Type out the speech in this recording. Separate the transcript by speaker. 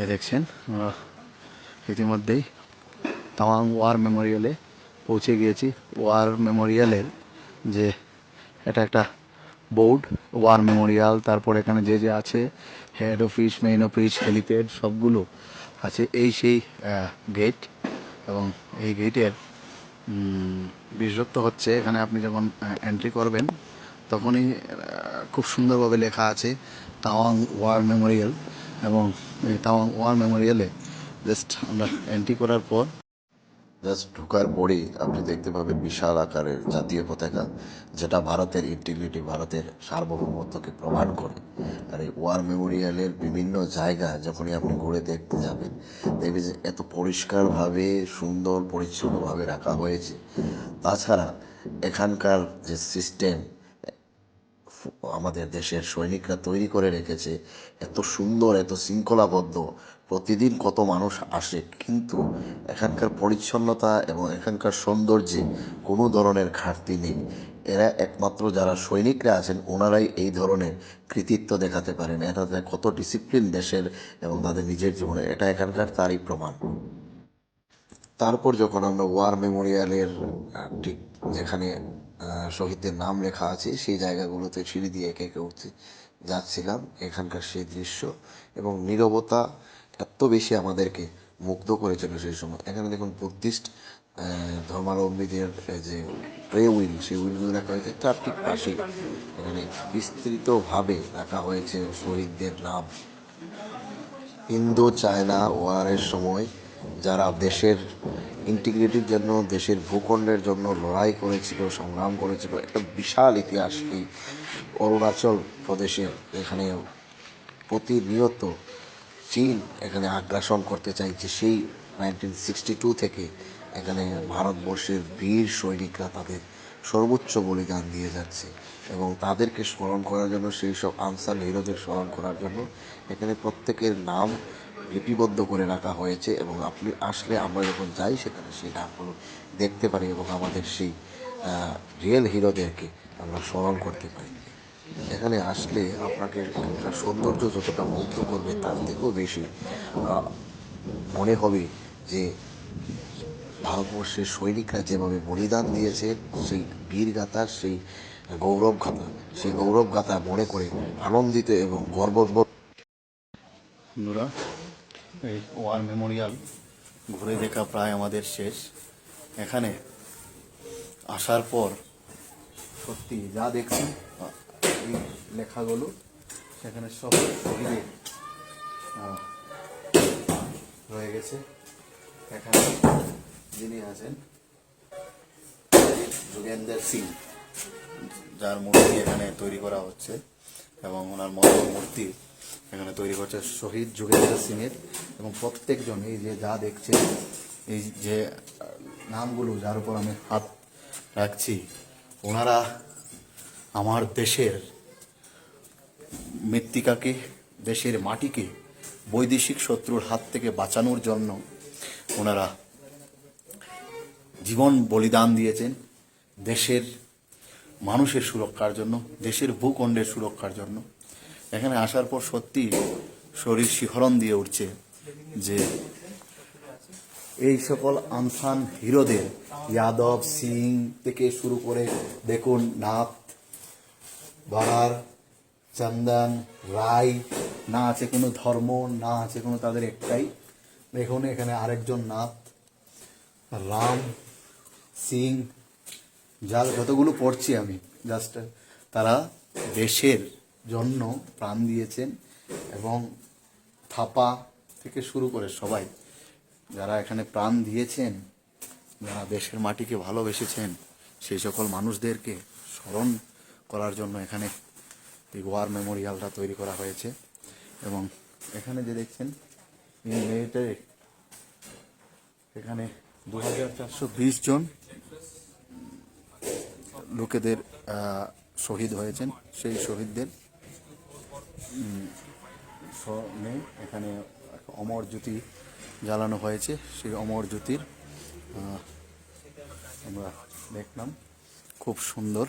Speaker 1: এ দেখছেন ইতিমধ্যেই তাওয়াং ওয়ার মেমোরিয়ালে পৌঁছে গিয়েছি। ওয়ার মেমোরিয়ালের যে এটা একটা বোর্ড, ওয়ার মেমোরিয়াল, তারপর এখানে যে যে আছে head office, main office, helipad সবগুলো আছে। এই সেই গেট, এবং এই গেটের বিশেষত্ব হচ্ছে এখানে আপনি যখন এন্ট্রি করবেন তখনই খুব সুন্দরভাবে লেখা আছে তাওয়াং ওয়ার মেমোরিয়াল। এবং এই তাওয়াং ওয়ার মেমোরিয়ালে জাস্ট আমরা এন্ট্রি করার পর
Speaker 2: জাস্ট ঢোকার পরেই আপনি দেখতে পাবেন বিশাল আকারের জাতীয় পতাকা, যেটা ভারতের ইন্টিগ্রিটি, ভারতের সার্বভৌমত্বকে প্রমাণ করে। আর এই ওয়ার মেমোরিয়ালের বিভিন্ন জায়গা যখনই আপনি ঘুরে দেখতে যাবেন, দেখবেন যে এত পরিষ্কারভাবে, সুন্দর পরিচ্ছন্নভাবে রাখা হয়েছে। তাছাড়া এখানকার যে সিস্টেম আমাদের দেশের সৈনিকরা তৈরি করে রেখেছে, এত সুন্দর, এত শৃঙ্খলাবদ্ধ, প্রতিদিন কত মানুষ আসে, কিন্তু এখানকার পরিচ্ছন্নতা এবং এখানকার সৌন্দর্যে কোনো ধরনের ঘাটতি নেই। এরা একমাত্র যারা সৈনিকরা আছেন ওনারাই এই ধরনের কৃতিত্ব দেখাতে পারেন। এটা কত ডিসিপ্লিন দেশের এবং তাদের নিজের জীবনে, এটা এখানকার তারই প্রমাণ। তারপর যখন আমরা ওয়ার মেমোরিয়ালের ঠিক যেখানে শহীদদের নাম লেখা আছে সেই জায়গাগুলোতে সিঁড়ি দিয়ে একে একে উঠতে যাচ্ছিলাম, এখানকার সেই দৃশ্য এবং নীরবতা এত বেশি আমাদেরকে মুগ্ধ করেছিল সেই সময়। এখানে দেখুন বুদ্ধিস্ট ধর্মাবলম্বীদের যে প্রে উইল, সেই উইলগুলো রাখা হয়েছে তার ঠিক পাশেই এখানে বিস্তৃতভাবে রাখা হয়েছে শহীদদের নাম। ইন্দো চায়না ওয়ারের সময় যারা দেশের ইন্টিগ্রিটির জন্য, দেশের ভূখণ্ডের জন্য লড়াই করেছিল, সংগ্রাম করেছিল, একটা বিশাল ইতিহাস এই অরুণাচল প্রদেশের। এখানে প্রতিনিয়ত চীন এখানে আগ্রাসন করতে চাইছে সেই 1962 থেকে। এখানে ভারতবর্ষের বীর সৈনিকরা তাদের সর্বোচ্চ বলিদান দিয়ে যাচ্ছে এবং তাদেরকে স্মরণ করার জন্য, সেই সব আনসার হিরোদের স্মরণ করার জন্য এখানে প্রত্যেকের নাম লিপিবদ্ধ করে রাখা হয়েছে। এবং আপনি আসলে, আমরা যখন যাই সেখানে সেই নামগুলো দেখতে পারি এবং আমাদের সেই রিয়েল হিরোদেরকে আমরা স্মরণ করতে পারি। এখানে আসলে আপনাকে একটা সৌন্দর্য যতটা মুগ্ধ করবে তার থেকেও বেশি মনে হবে যে ভারতবর্ষের সৈনিকরা যেভাবে বলিদান দিয়েছে, সেই বীরগাথা, সেই গৌরবগাথা, সেই গৌরবগাথা মনে করে আনন্দিত এবং গর্ববোধ।
Speaker 1: বন্ধুরা, এই ওয়ার মেমোরিয়াল ঘুরে দেখা প্রায় আমাদের শেষ। এখানে আসার পর সত্যি যা দেখছি, এই লেখাগুলো সেখানে সব শহীদের রয়ে গেছে। এখানে যিনি আছেন যোগেন্দ্র সিং, যার মূর্তি এখানে তৈরি করা হচ্ছে, এবং ওনার মূর্তি এখানে তৈরি করছে শহীদ যোগেন্দ্র সিংয়ের। এবং প্রত্যেকজন এই যে যা দেখছে, এই যে নামগুলো যার উপর আমি হাত রাখছি, ওনারা আমার দেশের মৃত্তিকাকে, দেশের মাটিকে বৈদেশিক শত্রুর হাত থেকে বাঁচানোর জন্য ওনারা জীবন বলিদান দিয়েছেন, দেশের মানুষের সুরক্ষার জন্য, দেশের ভূখণ্ডের সুরক্ষার জন্য। এখানে আসার পর সত্যি শরীর শিহরণ দিয়ে উঠছে যে এই সকল আনসান হিরোদের, যাদব, সিং থেকে শুরু করে দেখুন নাথ, বাহার, চন্দন, রায়, না আছে কোনো ধর্ম, না আছে কোনো, তাদের একটাই। দেখুন এখানে আরেকজন নাথ, রাম সিং, যতগুলো পড়ছি আমি, জাস্ট তারা দেশের জন্য প্রাণ দিয়েছেন। এবং থাপা থেকে শুরু করে সবাই যারা এখানে প্রাণ দিয়েছেন, যারা দেশের মাটিকে ভালোবেসেছেন, সেই সকল মানুষদেরকে স্মরণ করার জন্য এখানে এই ওয়ার মেমোরিয়ালটা তৈরি করা হয়েছে। এবং এখানে যে দেখছেন মিলিটারি, এখানে 2420 জন লোকেদের শহীদ হয়েছেন। সেই শহীদদের এখানে অমর জ্যোতি জ্বালানো হয়েছে। সেই অমর জ্যোতির আমরা দেখলাম, খুব সুন্দর।